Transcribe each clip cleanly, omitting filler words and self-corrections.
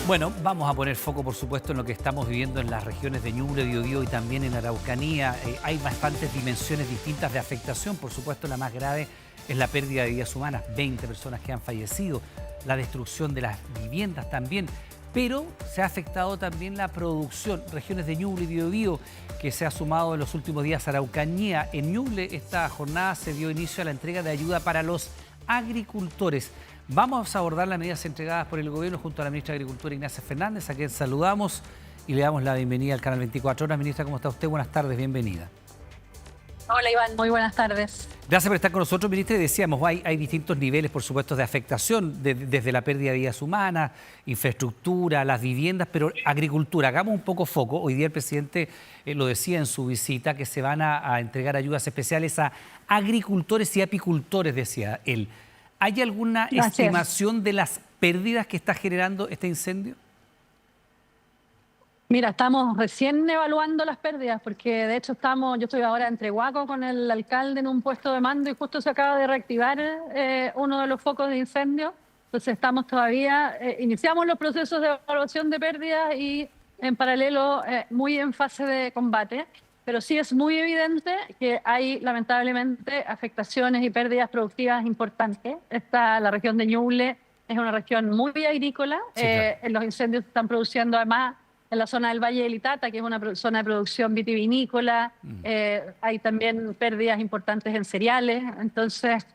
Bueno, vamos a poner foco, por supuesto, en lo que estamos viviendo en las regiones de Ñuble, Biobío y también en la Araucanía. Hay bastantes dimensiones distintas de afectación. Por supuesto, la más grave es la pérdida de vidas humanas, 20 personas que han fallecido, la destrucción de las viviendas también. Pero se ha afectado también la producción. Regiones de Ñuble y Biobío, que se ha sumado en los últimos días a Araucanía. En Ñuble, esta jornada se dio inicio a la entrega de ayuda para los agricultores. Vamos a abordar las medidas entregadas por el gobierno junto a la ministra de Agricultura, Ignacia Fernández, a quien saludamos y le damos la bienvenida al canal 24 Horas. Ministra, ¿cómo está usted? Buenas tardes, bienvenida. Hola Iván, muy buenas tardes. Gracias por estar con nosotros, ministra. Decíamos, hay distintos niveles, por supuesto, de afectación, desde la pérdida de vidas humanas, infraestructura, las viviendas, pero agricultura. Hagamos un poco foco. Hoy día el presidente lo decía en su visita, que se van a entregar ayudas especiales a agricultores y apicultores, decía él. ¿Hay alguna estimación de las pérdidas que está generando este incendio? Mira, estamos recién evaluando las pérdidas porque de hecho yo estoy ahora en Trehuaco con el alcalde en un puesto de mando y justo se acaba de reactivar uno de los focos de incendio. Entonces estamos todavía, iniciamos los procesos de evaluación de pérdidas y en paralelo muy en fase de combate. Pero sí es muy evidente que hay lamentablemente afectaciones y pérdidas productivas importantes. La región de Ñuble es una región muy agrícola. Sí, claro. Los incendios se están produciendo además en la zona del Valle del Itata, que es una zona de producción vitivinícola. Hay también pérdidas importantes en cereales. Entonces,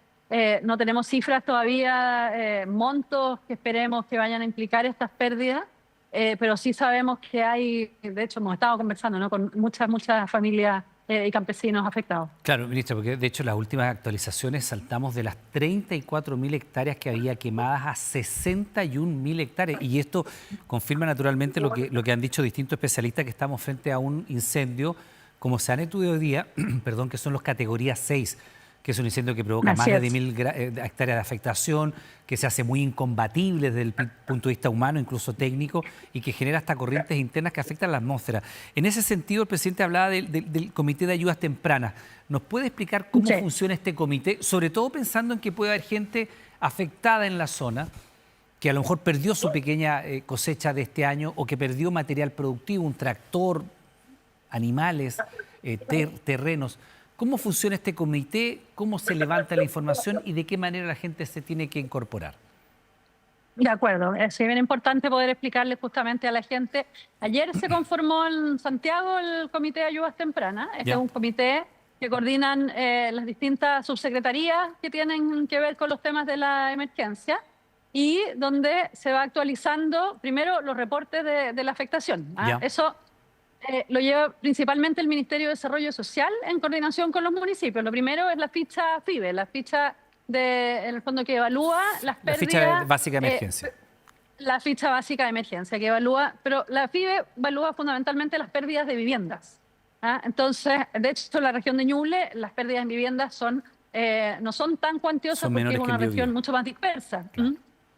no tenemos cifras todavía, montos que esperemos que vayan a implicar estas pérdidas. Pero sí sabemos que hay, de hecho hemos estado conversando, ¿no?, con muchas familias y campesinos afectados. Claro, ministra, porque de hecho las últimas actualizaciones saltamos de las 34.000 hectáreas que había quemadas a 61.000 hectáreas. Y esto confirma naturalmente lo que han dicho distintos especialistas, que estamos frente a un incendio, como se han estudiado hoy día, perdón, que son los categorías 6, que es un incendio que provoca más de 10.000 hectáreas de afectación, que se hace muy incombatible desde el punto de vista humano, incluso técnico, y que genera hasta corrientes internas que afectan la atmósfera. En ese sentido, el presidente hablaba del Comité de Ayudas Tempranas. ¿Nos puede explicar cómo funciona este comité? Sobre todo pensando en que puede haber gente afectada en la zona, que a lo mejor perdió su pequeña cosecha de este año o que perdió material productivo, un tractor, animales, terrenos. ¿Cómo funciona este comité? ¿Cómo se levanta la información? ¿Y de qué manera la gente se tiene que incorporar? De acuerdo. Es bien importante poder explicarle justamente a la gente. Ayer se conformó en Santiago el Comité de Ayudas Tempranas. Este es un comité que coordinan las distintas subsecretarías que tienen que ver con los temas de la emergencia y donde se va actualizando primero los reportes de la afectación. Eso lo lleva principalmente el Ministerio de Desarrollo Social en coordinación con los municipios. Lo primero es la ficha FIBE, la ficha en el fondo que evalúa las pérdidas. La ficha básica de emergencia. La ficha básica de emergencia que evalúa, pero la FIBE evalúa fundamentalmente las pérdidas de viviendas. Entonces, de hecho, la región de Ñuble, las pérdidas en viviendas no son tan cuantiosas porque es una región mucho más dispersa. Claro.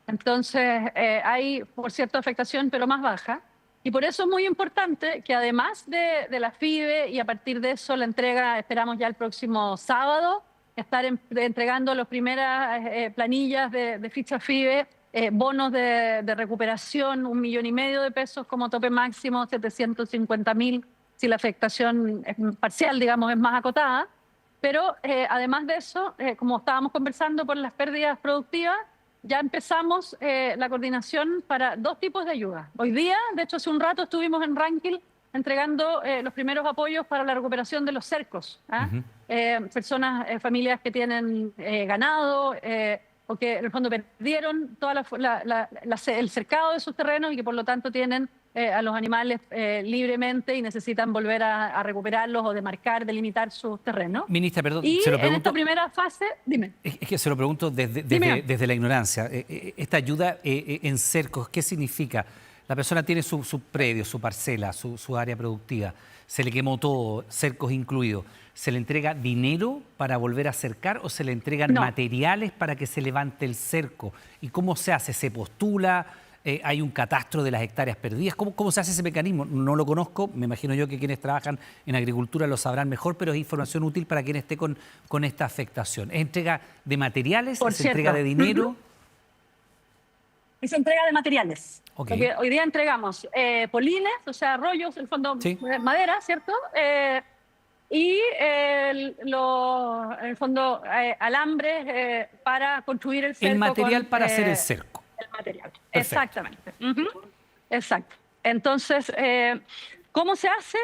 Entonces, hay, por cierto, afectación, pero más baja. Y por eso es muy importante que además de la FIBE y a partir de eso la entrega, esperamos ya el próximo sábado, estar entregando las primeras planillas de ficha FIBE, bonos de recuperación, 1,5 millones de pesos como tope máximo, 750.000 si la afectación es parcial, digamos, es más acotada. Pero además de eso, como estábamos conversando por las pérdidas productivas, ya empezamos la coordinación para 2 tipos de ayuda. Hoy día, de hecho hace un rato estuvimos en Ranquil entregando los primeros apoyos para la recuperación de los cercos. Personas, familias que tienen ganado o que en el fondo perdieron el cercado de sus terrenos y que por lo tanto tienen a los animales libremente y necesitan volver a recuperarlos o demarcar, delimitar sus terrenos. Ministra, perdón, y se lo pregunto, en esta primera fase, dime. Es que se lo pregunto desde la ignorancia. Esta ayuda en cercos, ¿qué significa? La persona tiene su predio, su parcela, su área productiva, se le quemó todo, cercos incluidos. ¿Se le entrega dinero para volver a cercar o se le entregan materiales para que se levante el cerco? ¿Y cómo se hace? ¿Se postula? ¿Hay un catastro de las hectáreas perdidas? ¿Cómo se hace ese mecanismo? No lo conozco, me imagino yo que quienes trabajan en agricultura lo sabrán mejor, pero es información útil para quien esté con esta afectación. ¿Es entrega de materiales? ¿Es entrega de dinero? Es entrega de materiales. Ok. Porque hoy día entregamos polines, o sea, rollos, en el fondo, Sí. madera, ¿cierto? Y en el fondo alambres para construir el cerco. El material con, para hacer el cerco. el material. Perfecto. Exactamente. Exacto. Entonces, ¿cómo se hace?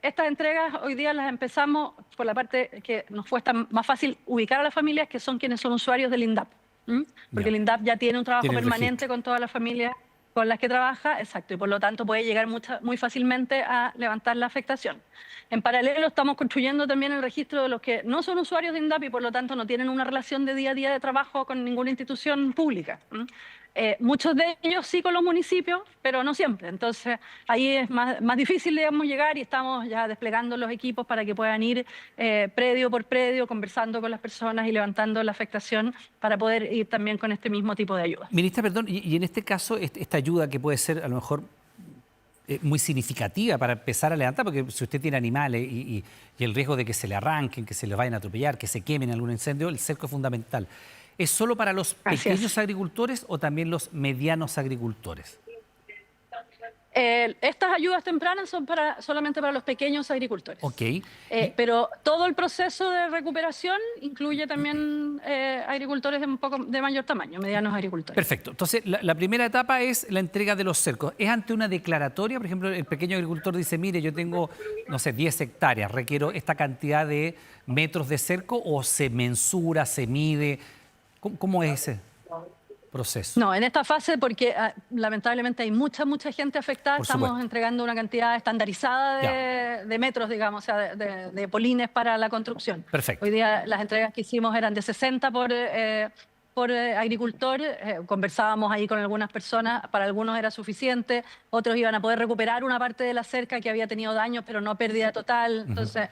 Estas entregas hoy día las empezamos por la parte que nos fue más fácil ubicar a las familias, que son quienes son usuarios del INDAP. Porque Ya. el INDAP ya tiene un trabajo Tiene el permanente registro. con todas las familias con las que trabaja, exacto, y por lo tanto puede llegar muy fácilmente a levantar la afectación. En paralelo estamos construyendo también el registro de los que no son usuarios de INDAP y por lo tanto no tienen una relación de día a día de trabajo con ninguna institución pública. Muchos de ellos sí con los municipios, pero no siempre. Entonces ahí es más difícil, digamos, llegar y estamos ya desplegando los equipos para que puedan ir predio por predio, conversando con las personas y levantando la afectación para poder ir también con este mismo tipo de ayuda. Ministra, perdón, y en este caso, esta ayuda que puede ser a lo mejor muy significativa para empezar a levantar, porque si usted tiene animales y el riesgo de que se le arranquen, que se les vayan a atropellar, que se quemen en algún incendio, el cerco es fundamental. ¿Es solo para los pequeños agricultores o también los medianos agricultores? Estas ayudas tempranas son solamente para los pequeños agricultores. Ok. Pero todo el proceso de recuperación incluye también agricultores de mayor tamaño, medianos agricultores. Perfecto. Entonces, la primera etapa es la entrega de los cercos. ¿Es ante una declaratoria? Por ejemplo, el pequeño agricultor dice, mire, yo tengo, no sé, 10 hectáreas, requiero esta cantidad de metros de cerco, o se mensura, se mide. ¿Cómo es ese proceso? No, en esta fase, porque lamentablemente hay mucha gente afectada, Por estamos supuesto. entregando una cantidad estandarizada de metros, digamos, o sea, de polines para la construcción. Perfecto. Hoy día las entregas que hicimos eran de 60 por agricultor. Conversábamos ahí con algunas personas, para algunos era suficiente, otros iban a poder recuperar una parte de la cerca que había tenido daños, pero no pérdida total. Entonces,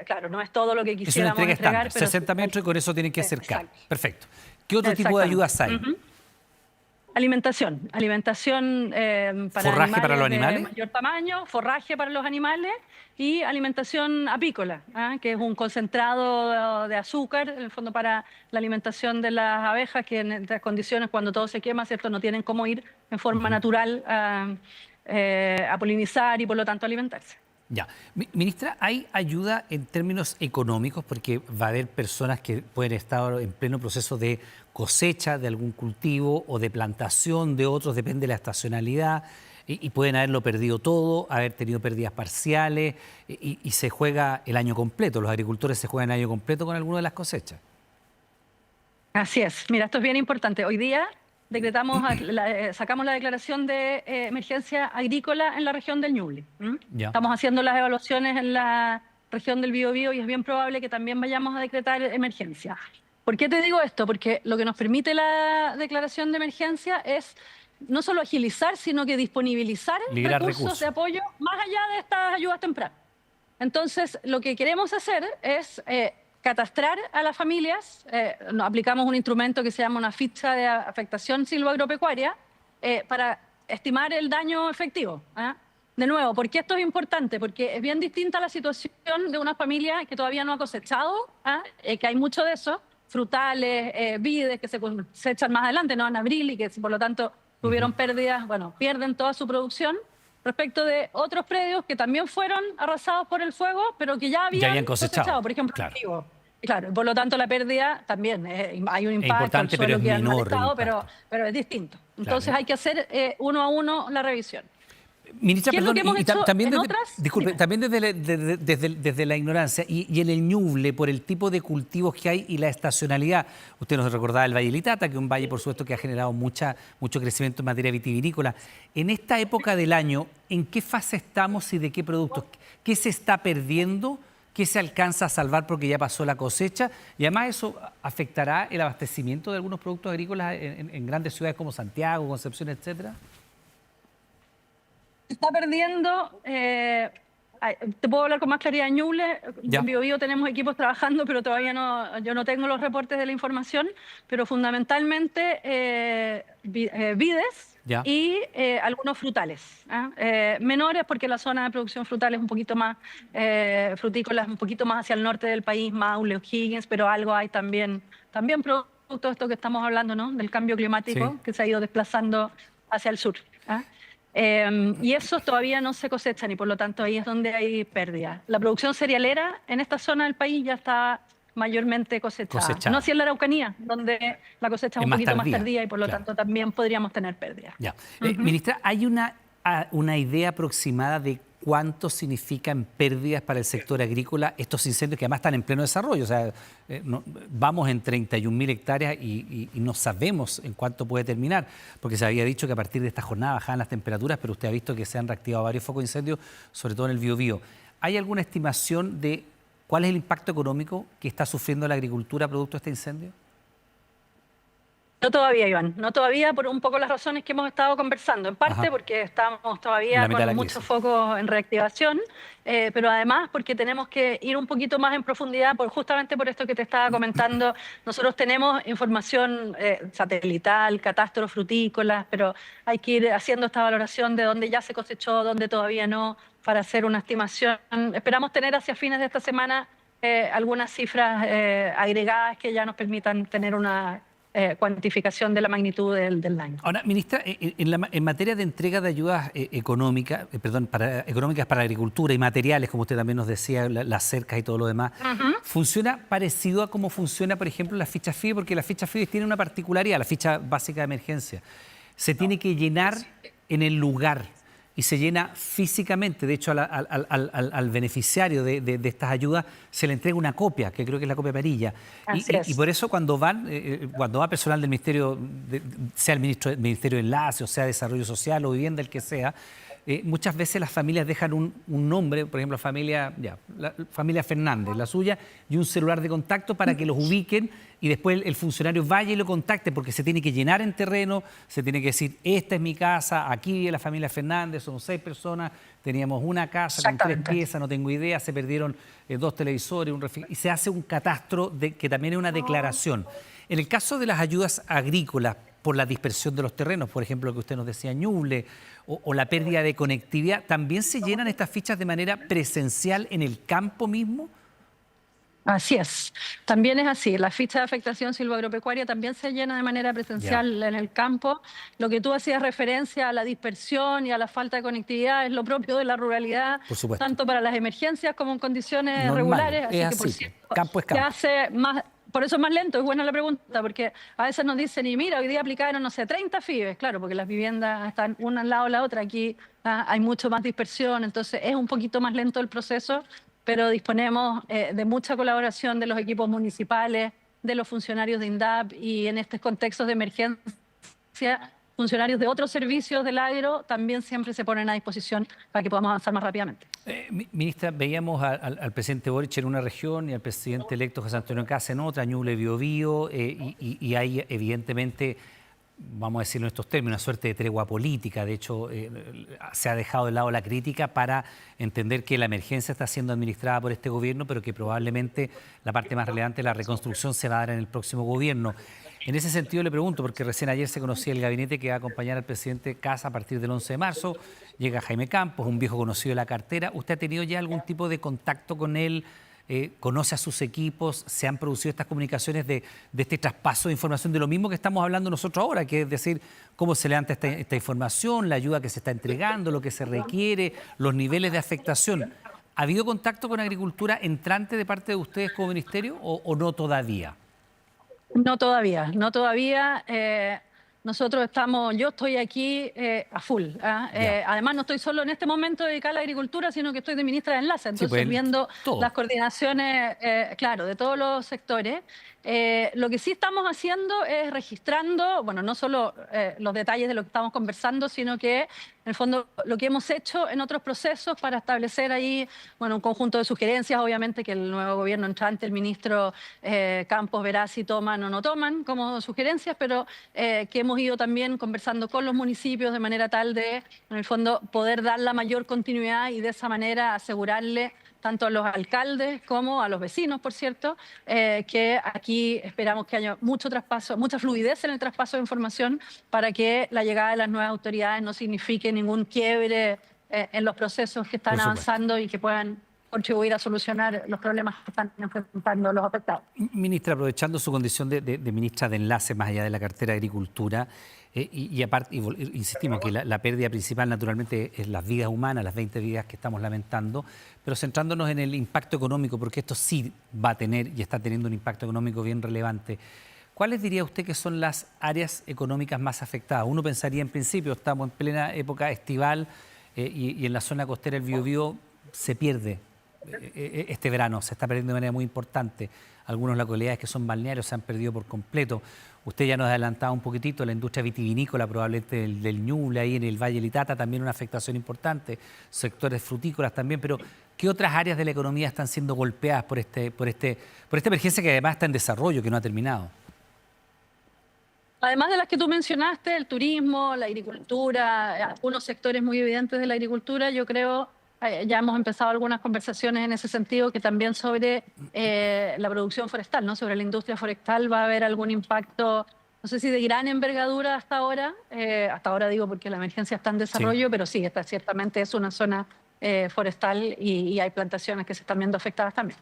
claro, no es todo lo que Es una quisiéramos entrega entregar. estándar, 60 metros, y con eso tienen que cercar. Exacto. Perfecto. ¿Qué otro tipo de ayudas hay? Alimentación para ¿Forraje para los animales? de mayor tamaño, forraje para los animales y alimentación apícola, que es un concentrado de azúcar, en el fondo para la alimentación de las abejas, que en estas condiciones, cuando todo se quema, ¿cierto?, no tienen cómo ir en forma natural a polinizar y por lo tanto alimentarse. Ya. Ministra, ¿hay ayuda en términos económicos? Porque va a haber personas que pueden estar en pleno proceso de cosecha de algún cultivo o de plantación de otros, depende de la estacionalidad, y pueden haberlo perdido todo, haber tenido pérdidas parciales, y se juega el año completo. Los agricultores se juegan el año completo con alguna de las cosechas. Así es. Mira, esto es bien importante. Hoy día sacamos la declaración de emergencia agrícola en la región del Ñuble. Ya. Estamos haciendo las evaluaciones en la región del Biobío y es bien probable que también vayamos a decretar emergencia. ¿Por qué te digo esto? Porque lo que nos permite la declaración de emergencia es no solo agilizar, sino que disponibilizar recursos de apoyo más allá de estas ayudas tempranas. Entonces, lo que queremos hacer es catastrar a las familias. Aplicamos un instrumento que se llama una ficha de afectación silvoagropecuaria para estimar el daño efectivo. De nuevo, ¿por qué esto es importante? Porque es bien distinta la situación de una familia que todavía no ha cosechado, que hay mucho de eso, frutales, vides que se cosechan más adelante, no en abril, y que por lo tanto tuvieron pérdidas, bueno, pierden toda su producción, respecto de otros predios que también fueron arrasados por el fuego, pero que ya habían cosechado, por ejemplo, claro. Claro, por lo tanto la pérdida también, hay un impacto, el suelo queda en mal menor estado, pero es distinto. Entonces hay que hacer uno a uno la revisión. Ministra, perdón, también dime. desde la ignorancia y en el Ñuble, por el tipo de cultivos que hay y la estacionalidad. Usted nos recordaba el Valle Litata, que es un valle, por supuesto, que ha generado mucho crecimiento en materia vitivinícola. En esta época del año, ¿en qué fase estamos y de qué productos? ¿Qué se está perdiendo? ¿Qué se alcanza a salvar porque ya pasó la cosecha? Y además eso afectará el abastecimiento de algunos productos agrícolas en grandes ciudades como Santiago, Concepción, etcétera. Está perdiendo, te puedo hablar con más claridad en Ñuble. En Biobío tenemos equipos trabajando, pero todavía yo no tengo los reportes de la información, pero fundamentalmente vides y algunos frutales. Menores porque la zona de producción frutal es un poquito más frutícola, un poquito más hacia el norte del país, Maule, O'Higgins, pero algo hay también productos producto de esto que estamos hablando, ¿no? Del cambio climático Sí. que se ha ido desplazando hacia el sur. ¿Ah? Y eso todavía no se cosechan y por lo tanto ahí es donde hay pérdidas. La producción cerealera en esta zona del país ya está mayormente cosechada. No así en la Araucanía, donde la cosecha es un poquito más tardía y por lo tanto también podríamos tener pérdidas. Ya. Ministra, ¿hay una idea aproximada de cuánto significan pérdidas para el sector agrícola estos incendios que además están en pleno desarrollo? O sea, vamos en 31.000 hectáreas y no sabemos en cuánto puede terminar, porque se había dicho que a partir de esta jornada bajaban las temperaturas, pero usted ha visto que se han reactivado varios focos de incendio, sobre todo en el Biobío. ¿Hay alguna estimación de cuál es el impacto económico que está sufriendo la agricultura producto de este incendio? No todavía, Iván, no todavía por un poco las razones que hemos estado conversando, en parte porque estamos todavía con muchos focos en reactivación, pero además porque tenemos que ir un poquito más en profundidad, justamente por esto que te estaba comentando. Nosotros tenemos información satelital, catastros frutícolas, pero hay que ir haciendo esta valoración de dónde ya se cosechó, dónde todavía no, para hacer una estimación. Esperamos tener hacia fines de esta semana algunas cifras agregadas que ya nos permitan tener una cuantificación de la magnitud del daño. Ahora, ministra, en materia de entrega de ayudas económicas para la agricultura y materiales, como usted también nos decía, las cercas y todo lo demás, ¿funciona parecido a cómo funciona, por ejemplo, la ficha FIDE? Porque la ficha FIDE tiene una particularidad, la ficha básica de emergencia. Se tiene que llenar en el lugar y se llena físicamente. De hecho, al beneficiario de estas ayudas se le entrega una copia, que creo que es la copia amarilla. Y por eso cuando va personal del Ministerio, sea el Ministerio de Enlace, o sea Desarrollo Social o Vivienda, el que sea, muchas veces las familias dejan un nombre, por ejemplo, la familia Fernández, la suya, y un celular de contacto para que los ubiquen y después el funcionario vaya y lo contacte, porque se tiene que llenar en terreno, se tiene que decir, esta es mi casa, aquí vive la familia Fernández, son 6 personas, teníamos una casa con 3 piezas, no tengo idea, se perdieron 2 televisores, y se hace un catastro que también es una declaración. En el caso de las ayudas agrícolas, por la dispersión de los terrenos, por ejemplo, lo que usted nos decía, Ñuble, o la pérdida de conectividad, ¿también se llenan estas fichas de manera presencial en el campo mismo? Así es, también es así. La ficha de afectación silvoagropecuaria también se llena de manera presencial en el campo. Lo que tú hacías referencia a la dispersión y a la falta de conectividad es lo propio de la ruralidad, tanto para las emergencias como en condiciones regulares. Así que, por cierto, campo es campo. Se hace más. Por eso es más lento, es buena la pregunta, porque a veces nos dicen, y mira, hoy día aplicaron, no sé, 30 FIBES, claro, porque las viviendas están una al lado de la otra, aquí hay mucho más dispersión, entonces es un poquito más lento el proceso, pero disponemos de mucha colaboración de los equipos municipales, de los funcionarios de INDAP y en estos contextos de emergencia, funcionarios de otros servicios del agro también siempre se ponen a disposición para que podamos avanzar más rápidamente. Ministra, veíamos al presidente Boric en una región y al presidente electo José Antonio Kast en otra, Ñuble, Biobío, y hay evidentemente, vamos a decirlo en estos términos, una suerte de tregua política. De hecho, se ha dejado de lado la crítica para entender que la emergencia está siendo administrada por este gobierno, pero que probablemente la parte más relevante de la reconstrucción se va a dar en el próximo gobierno. En ese sentido le pregunto, porque recién ayer se conocía el gabinete que va a acompañar al presidente Kast a partir del 11 de marzo, llega Jaime Campos, un viejo conocido de la cartera. ¿Usted ha tenido ya algún tipo de contacto con él? ¿Conoce a sus equipos? ¿Se han producido estas comunicaciones de este traspaso de información, de lo mismo que estamos hablando nosotros ahora, que es decir, cómo se levanta esta información, la ayuda que se está entregando, lo que se requiere, los niveles de afectación? ¿Ha habido contacto con agricultura entrante de parte de ustedes como ministerio o no todavía? No todavía, no todavía. Nosotros yo estoy aquí a full. Además, no estoy solo en este momento dedicada a la agricultura, sino que estoy de ministra de Enlace, entonces viendo las coordinaciones, claro, de todos los sectores. Lo que sí estamos haciendo es registrando, bueno, no solo los detalles de lo que estamos conversando, sino que, en el fondo, lo que hemos hecho en otros procesos para establecer ahí, bueno, un conjunto de sugerencias, obviamente, que el nuevo gobierno entrante, el ministro Campos verá si toman o no toman como sugerencias, pero que hemos ido también conversando con los municipios de manera tal de, en el fondo, poder dar la mayor continuidad y de esa manera asegurarle tanto a los alcaldes como a los vecinos, por cierto, que aquí esperamos que haya mucho traspaso, mucha fluidez en el traspaso de información para que la llegada de las nuevas autoridades no signifique ningún quiebre en los procesos que están avanzando y que puedan contribuir a solucionar los problemas que están enfrentando los afectados. Ministra, aprovechando su condición de ministra de enlace más allá de la cartera de Agricultura, aparte, insistimos que la pérdida principal naturalmente es las vidas humanas, las 20 vidas que estamos lamentando, pero centrándonos en el impacto económico, porque esto sí va a tener y está teniendo un impacto económico bien relevante. ¿Cuáles diría usted que son las áreas económicas más afectadas? Uno pensaría en principio, estamos en plena época estival y en la zona costera del Biobío se pierde este verano, se está perdiendo de manera muy importante. Algunas localidades que son balnearios se han perdido por completo. Usted ya nos adelantaba un poquitito, la industria vitivinícola, probablemente del Ñuble, ahí en el Valle del Itata, también una afectación importante, sectores frutícolas también, pero ¿qué otras áreas de la economía están siendo golpeadas por esta emergencia que además está en desarrollo, que no ha terminado? Además de las que tú mencionaste, el turismo, la agricultura, algunos sectores muy evidentes de la agricultura, yo creo, ya hemos empezado algunas conversaciones en ese sentido, que también sobre la producción forestal, ¿no? Sobre la industria forestal va a haber algún impacto, no sé si de gran envergadura hasta ahora digo porque la emergencia está en desarrollo, Sí. pero sí, esta ciertamente es una zona forestal y hay plantaciones que se están viendo afectadas también.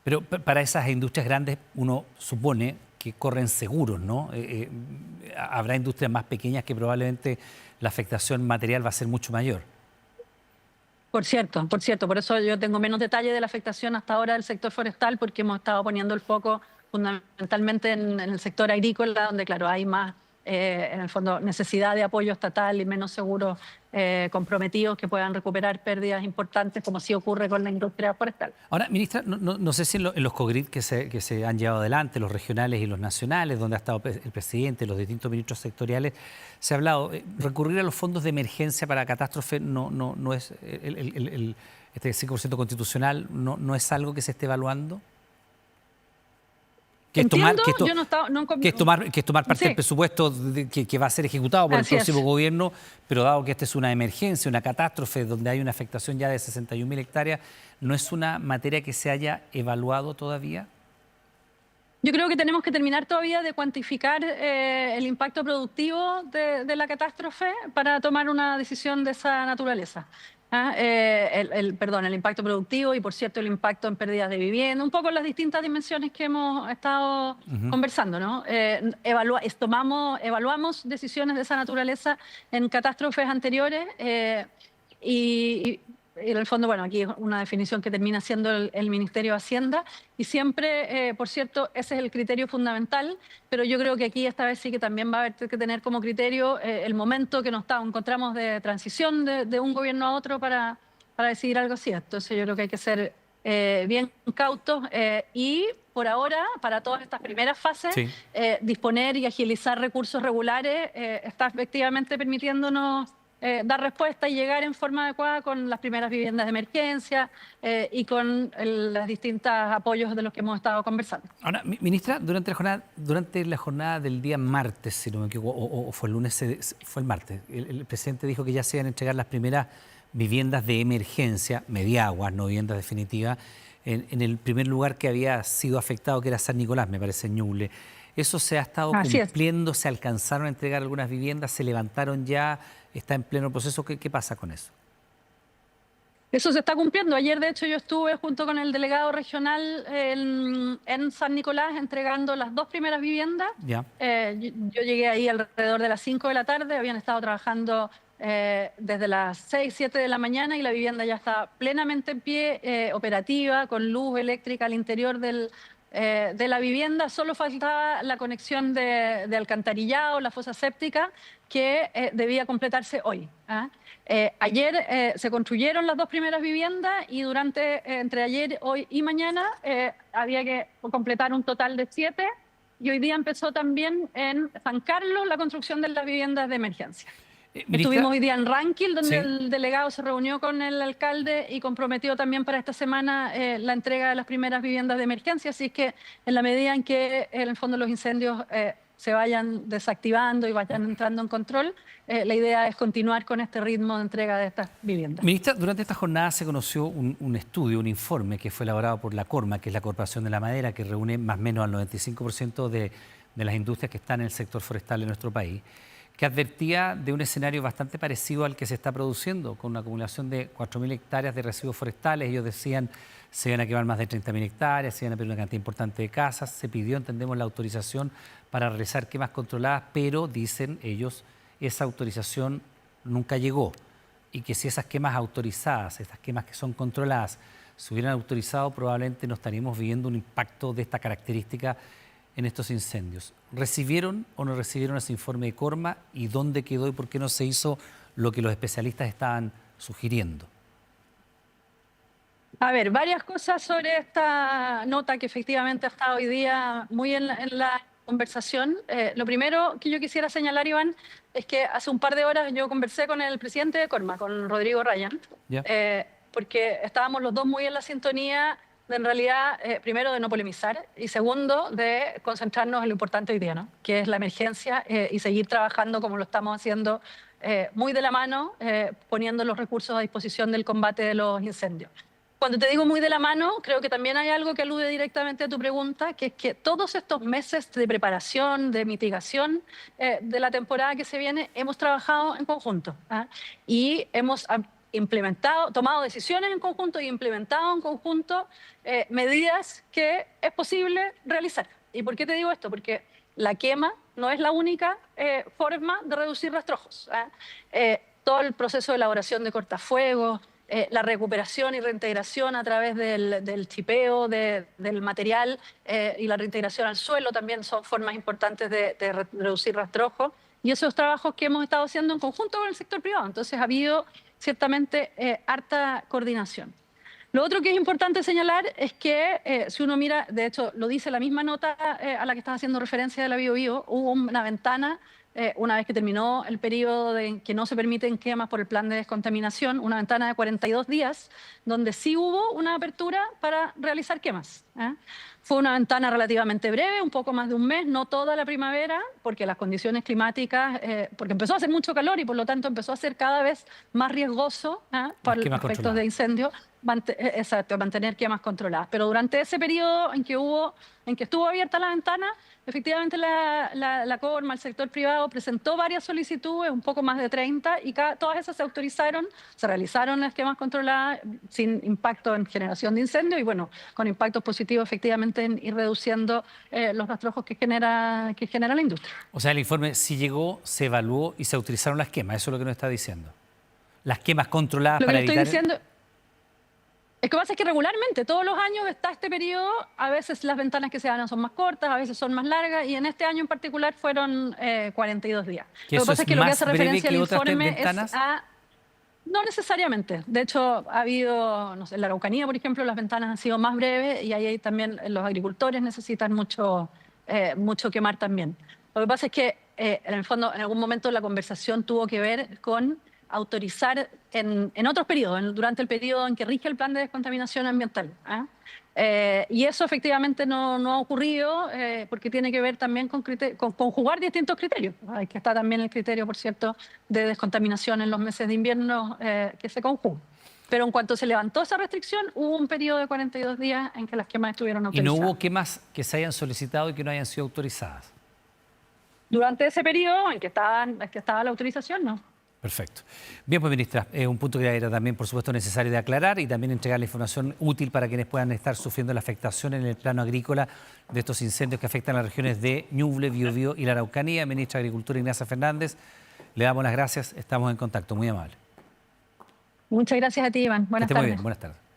Pero para esas industrias grandes uno supone que corren seguros, ¿no? Habrá industrias más pequeñas que probablemente la afectación material va a ser mucho mayor. Por cierto, por eso yo tengo menos detalle de la afectación hasta ahora del sector forestal, porque hemos estado poniendo el foco fundamentalmente en el sector agrícola, donde claro, hay más, en el fondo, necesidad de apoyo estatal y menos seguros comprometidos que puedan recuperar pérdidas importantes, como sí ocurre con la industria forestal. Ahora, ministra, no sé si en los COGRID que se han llevado adelante, los regionales y los nacionales, donde ha estado el presidente, los distintos ministros sectoriales, se ha hablado, recurrir a los fondos de emergencia para catástrofe no es, este 5% constitucional no es algo que se esté evaluando. Que es tomar parte Sí. del presupuesto que va a ser ejecutado por el próximo gobierno, pero dado que esta es una emergencia, una catástrofe donde hay una afectación ya de 61.000 hectáreas, ¿no es una materia que se haya evaluado todavía? Yo creo que tenemos que terminar todavía de cuantificar el impacto productivo de la catástrofe para tomar una decisión de esa naturaleza. El impacto productivo y, por cierto, el impacto en pérdidas de vivienda, un poco las distintas dimensiones que hemos estado conversando, ¿no? Evaluamos decisiones de esa naturaleza en catástrofes anteriores y en el fondo, bueno, aquí es una definición que termina siendo el Ministerio de Hacienda y siempre, por cierto, ese es el criterio fundamental, pero yo creo que aquí esta vez sí que también va a haber que tener como criterio el momento que nos encontramos de transición de un gobierno a otro para decidir algo así. Entonces yo creo que hay que ser bien cautos y por ahora, para todas estas primeras fases, Sí. disponer y agilizar recursos regulares está efectivamente permitiéndonos dar respuesta y llegar en forma adecuada con las primeras viviendas de emergencia y con los distintos apoyos de los que hemos estado conversando. Ahora, ministra, durante la jornada del día martes, si no me equivoco, o fue el lunes, fue el martes, el presidente dijo que ya se iban a entregar las primeras viviendas de emergencia, mediaguas, no viviendas definitivas, en el primer lugar que había sido afectado, que era San Nicolás, me parece, Ñuble. ¿Eso se ha estado cumpliendo? ¿Se alcanzaron a entregar algunas viviendas? ¿Se levantaron ya? ¿Está en pleno proceso? ¿Qué pasa con eso? Eso se está cumpliendo. Ayer, de hecho, yo estuve junto con el delegado regional en San Nicolás entregando las 2 primeras viviendas. Ya. Yo llegué ahí alrededor de las 5 de la tarde. Habían estado trabajando desde las 6, 7 de la mañana y la vivienda ya está plenamente en pie, operativa, con luz eléctrica al interior de la vivienda. Solo faltaba la conexión de alcantarillado, la fosa séptica, que debía completarse hoy. Ayer se construyeron las 2 primeras viviendas y entre ayer, hoy y mañana había que completar un total de 7 y hoy día empezó también en San Carlos la construcción de las viviendas de emergencia. Estuvimos hoy día en Ranquil, donde el delegado se reunió con el alcalde y comprometió también para esta semana la entrega de las primeras viviendas de emergencia. Así que en la medida en que en el fondo los incendios se vayan desactivando y vayan entrando en control, la idea es continuar con este ritmo de entrega de estas viviendas. Ministra, durante esta jornada se conoció un estudio, un informe que fue elaborado por la Corma, que es la Corporación de la Madera, que reúne más o menos al 95% de las industrias que están en el sector forestal de nuestro país, que advertía de un escenario bastante parecido al que se está produciendo, con una acumulación de 4.000 hectáreas de residuos forestales. Ellos decían se iban a quemar más de 30.000 hectáreas, se iban a perder una cantidad importante de casas. Se pidió, entendemos, la autorización para realizar quemas controladas, pero dicen ellos, esa autorización nunca llegó. Y que si esas quemas autorizadas, estas quemas que son controladas, se hubieran autorizado, probablemente no estaríamos viviendo un impacto de esta característica en estos incendios. ¿Recibieron o no recibieron ese informe de Corma y dónde quedó y por qué no se hizo lo que los especialistas estaban sugiriendo? A ver, varias cosas sobre esta nota que efectivamente ha estado hoy día muy en la conversación. Lo primero que yo quisiera señalar, Iván, es que hace un par de horas yo conversé con el presidente de Corma, con Rodrigo Ryan, ¿Ya? porque estábamos los dos muy en la sintonía de, en realidad, primero, de no polemizar y segundo, de concentrarnos en lo importante hoy día, ¿no? Que es la emergencia y seguir trabajando como lo estamos haciendo muy de la mano, poniendo los recursos a disposición del combate de los incendios. Cuando te digo muy de la mano, creo que también hay algo que alude directamente a tu pregunta, que es que todos estos meses de preparación, de mitigación de la temporada que se viene, hemos trabajado en conjunto, ¿ah? Y hemos implementado, tomado decisiones en conjunto y implementado en conjunto medidas que es posible realizar. ¿Y por qué te digo esto? Porque la quema no es la única forma de reducir rastrojos, ¿ah? Todo el proceso de elaboración de cortafuegos, la recuperación y reintegración a través del chipeo del material y la reintegración al suelo también son formas importantes de reducir rastrojos. Y esos trabajos que hemos estado haciendo en conjunto con el sector privado. Entonces ha habido ciertamente harta coordinación. Lo otro que es importante señalar es que si uno mira, de hecho lo dice la misma nota a la que estás haciendo referencia de la BioBio, hubo una ventana una vez que terminó el periodo de que no se permiten quemas por el plan de descontaminación, una ventana de 42 días, donde sí hubo una apertura para realizar quemas. Fue una ventana relativamente breve, un poco más de un mes, no toda la primavera, porque las condiciones climáticas, porque empezó a hacer mucho calor y por lo tanto empezó a ser cada vez más riesgoso para los efectos de incendio, mantener quemas controladas. Pero durante ese periodo en que estuvo abierta la ventana, efectivamente la Corma, el sector privado, presentó varias solicitudes, un poco más de 30, y todas esas se autorizaron, se realizaron las quemas controladas sin impacto en generación de incendio y, bueno, con impactos positivos efectivamente en ir reduciendo los rastrojos que genera la industria. O sea, el informe sí llegó, se evaluó y se autorizaron las quemas, eso es lo que nos está diciendo. Las quemas controladas para evitar... Es que pasa es que regularmente, todos los años está este periodo, a veces las ventanas que se dan son más cortas, a veces son más largas, y en este año en particular fueron 42 días. Lo que pasa es que lo que hace referencia al informe es a... No necesariamente. De hecho, ha habido, no sé, en la Araucanía, por ejemplo, las ventanas han sido más breves y ahí también los agricultores necesitan mucho quemar también. Lo que pasa es que, en el fondo, en algún momento la conversación tuvo que ver con autorizar en otros periodos, durante el periodo en que rige el plan de descontaminación ambiental. Y eso efectivamente no ha ocurrido porque tiene que ver también con conjugar distintos criterios. Hay que estar también el criterio, por cierto, de descontaminación en los meses de invierno que se conjuga. Pero en cuanto se levantó esa restricción, hubo un periodo de 42 días en que las quemas estuvieron autorizadas. ¿Y no hubo quemas que se hayan solicitado y que no hayan sido autorizadas? Durante ese periodo en que estaba la autorización, no. Perfecto. Bien, pues, ministra, un punto que era también, por supuesto, necesario de aclarar y también entregar la información útil para quienes puedan estar sufriendo la afectación en el plano agrícola de estos incendios que afectan a las regiones de Ñuble, Biobío y la Araucanía. Ministra de Agricultura Ignacia Fernández, le damos las gracias, estamos en contacto, muy amable. Muchas gracias a ti, Iván. Buenas tardes. Muy bien, buenas tardes.